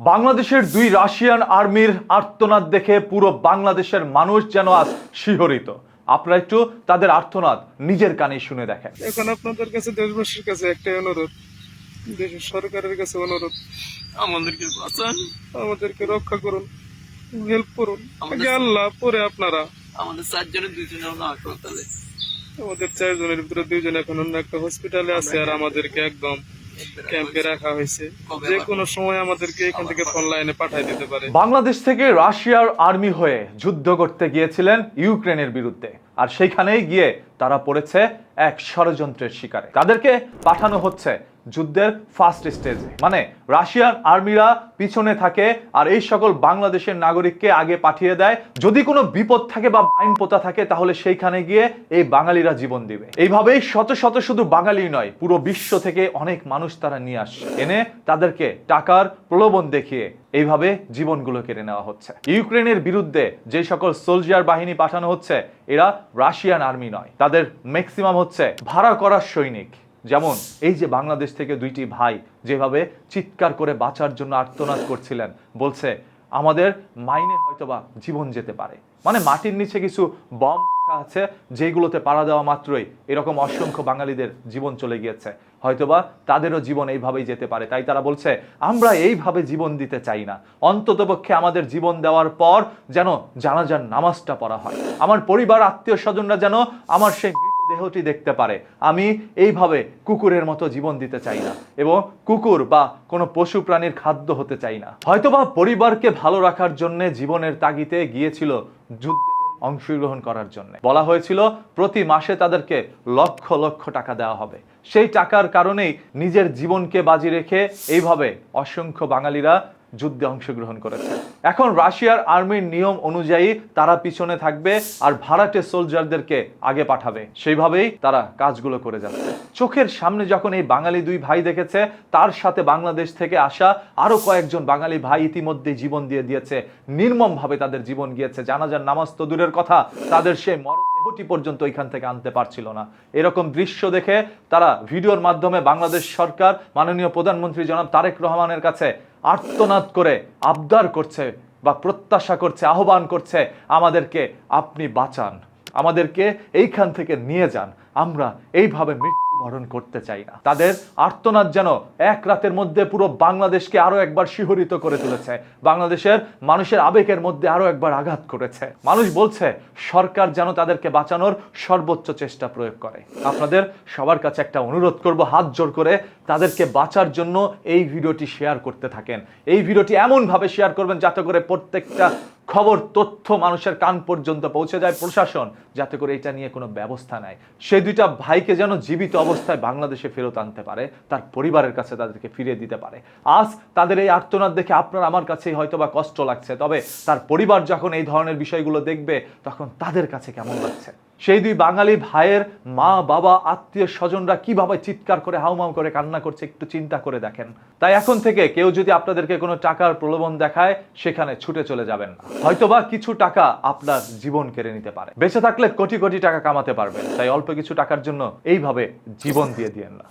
বাংলাদেশের দুই রাশিয়ান আর্মির আর্তনাদ দেখে পুরো বাংলাদেশের মানুষ যেন আজ শিহরিত। আপনারা একটু তাদের আর্তনাদ নিজের কানে শুনে দেখেন। এখন আপনাদের কাছে দেশবাসীর কাছে একটাই অনুরোধ, দেশের সরকারের কাছে অনুরোধ, আমাদেরকে বাঁচান, আমাদেরকে রক্ষা করুন, হেল্প করুন। আগে আল্লাহ, পরে আপনারা। আমাদের 4 জনের 2 জনের হাসপাতালে, আমাদের 4 জনের ভিতরে 2 জন এখন অন্য একটা হসপিটালে আছে, আর আমাদেরকে একদম ক্যাম্পে রাখা হয়েছে। যে কোনো সময় আমাদেরকে এখান থেকে ফোন লাইনে পাঠিয়ে দিতে পারে। বাংলাদেশ থেকে রাশিয়ার আর্মি হয়ে যুদ্ধ করতে গিয়েছিলেন ইউক্রেনের বিরুদ্ধে, আর সেইখানেই গিয়ে তারা পড়েছে এক ষড়যন্ত্রের শিকারে। তাদেরকে পাঠানো হচ্ছে যুদ্ধের ফার্স্ট স্টেজে, মানে রাশিয়ান আর্মিরা পিছনে থাকে আর এই সকল বাংলাদেশের নাগরিককে আগে পাঠিয়ে দেয়। যদি কোনো বিপদ থাকে বা আইন পোতা থাকে তাহলে সেইখানে গিয়ে এই বাঙালিরা জীবন দিবে। এইভাবেই শত শত শুধু বাঙালি নয়, পুরো বিশ্ব থেকে অনেক মানুষ তারা নিয়ে আসছে, এনে তাদেরকে টাকার প্রলোভন দেখিয়ে এইভাবে জীবনগুলো কেড়ে নেওয়া হচ্ছে। ইউক্রেনের বিরুদ্ধে যে সকল সোলজার বাহিনী পাঠানো হচ্ছে এরা রাশিয়ান আর্মি নয়, তাদের ম্যাক্সিমাম হচ্ছে ভাড়া করা সৈনিক। যেমন এই যে বাংলাদেশ থেকে দুইটি ভাই যেভাবে চিৎকার করে বাঁচার জন্য আর্তনাদ করছিলেন, বলছে আমাদের মাইনে হয়তোবা জীবন যেতে পারে, মানে মাটির নিচে কিছু বম আছে যেগুলোতে পাড়া দেওয়া মাত্রই এরকম অসংখ্য বাঙালিদের জীবন চলে গিয়েছে, হয়তোবা তাদেরও জীবন এইভাবেই যেতে পারে। তাই তারা বলছে আমরা এইভাবে জীবন দিতে চাই না, অন্ততপক্ষে আমাদের জীবন দেওয়ার পর যেন জানাজার নামাজটা পড়া হয়, আমার পরিবার আত্মীয় স্বজনরা যেন আমার সেই দেহটি দেখতে পারে। আমি এইভাবে কুকুরের মতো জীবন দিতে চাই না, এবং কুকুর বা কোনো পশু প্রাণীর খাদ্য হতে চাই না। হয়তোবা পরিবারকে ভালো রাখার জন্য জীবনের তাগিদে গিয়েছিল যুদ্ধে অংশগ্রহণ করার জন্য। বলা হয়েছিল প্রতি মাসে তাদেরকে লক্ষ লক্ষ টাকা দেওয়া হবে। সেই টাকার কারণেই নিজের জীবনকে বাজি রেখে এইভাবে অসংখ্য বাঙালিরা যুদ্ধে অংশগ্রহণ করেছে। এখন রাশিয়ার আর্মির নিয়ম অনুযায়ী তারা পিছনে থাকবে আর ভাড়াটে সোলজারদেরকে আগে পাঠাবে, সেইভাবেই তারা কাজগুলো করে যাচ্ছে। চোখের সামনে যখন এই বাঙালি দুই ভাই দেখেছে, তার সাথে বাংলাদেশ থেকে আসা আরো কয়েকজন বাঙালি ভাই ইতিমধ্যে জীবন দিয়ে দিয়েছে, নির্মমভাবে তাদের জীবন গিয়েছে। জানাজার নামাজ তো দূরের কথা, তাদের সেই মরদেহটি পর্যন্ত এখান থেকে আনতে পারছিল না। এরকম দৃশ্য দেখে তারা ভিডিওর মাধ্যমে বাংলাদেশ সরকার, মাননীয় প্রধানমন্ত্রী জনাব তারেক রহমানের কাছে আর্তনাদ করে আবদার করছে বা প্রত্যাশা করছে, আহ্বান করছে, আমাদেরকে আপনি বাঁচান, আমাদেরকে এইখান থেকে নিয়ে যান, আমরা এইভাবে মৃত্যুবরণ করতে চাই না। তাদের আর্তনাদ যেন এক রাতের মধ্যে পুরো বাংলাদেশকে আরো একবার শিহরিত করে তুলেছে, বাংলাদেশের মানুষের আবেগের মধ্যে আরো একবার আঘাত করেছে। মানুষ বলছে সরকার যেন তাদেরকে বাঁচানোর সর্বোচ্চ চেষ্টা প্রয়োগ করে। আপনাদের সবার কাছে একটা অনুরোধ করব, হাত জোর করে তাদেরকে বাঁচার জন্য এই ভিডিওটি শেয়ার করতে থাকেন। এই ভিডিওটি এমনভাবে শেয়ার করবেন যাতে করে প্রত্যেকটা খবর, তথ্য মানুষের কান পর্যন্ত পৌঁছে যায়, প্রশাসন যাতে করে এটা নিয়ে কোনো ব্যবস্থা নেয়। সেই দুইটা ভাইকে যেন জীবিত অবস্থায় বাংলাদেশে ফেরত আনতে পারে, তার পরিবারের কাছে তাদেরকে ফিরিয়ে দিতে পারে। আজ তাদের এই আর্তনাদ দেখে আপনার আমার কাছেই হয়তো বা কষ্ট লাগছে, তবে তার পরিবার যখন এই ধরনের বিষয়গুলো দেখবে তখন তাদের কাছে কেমন লাগছে। সেই দুই বাঙালি ভাইয়ের মা বাবা আত্মীয় স্বজনরা কিভাবে চিৎকার করে হাউমাউ করে কান্না করছে একটু চিন্তা করে দেখেন। তাই এখন থেকে কেউ যদি আপনাদেরকে কোনো টাকার প্রলোভন দেখায় সেখানে ছুটে চলে যাবেন না, হয়তোবা কিছু টাকা আপনার জীবন কেড়ে নিতে পারে। বেঁচে থাকলে কোটি কোটি টাকা কামাতে পারবেন, তাই অল্প কিছু টাকার জন্য এইভাবে জীবন দিয়ে দিয়েন না।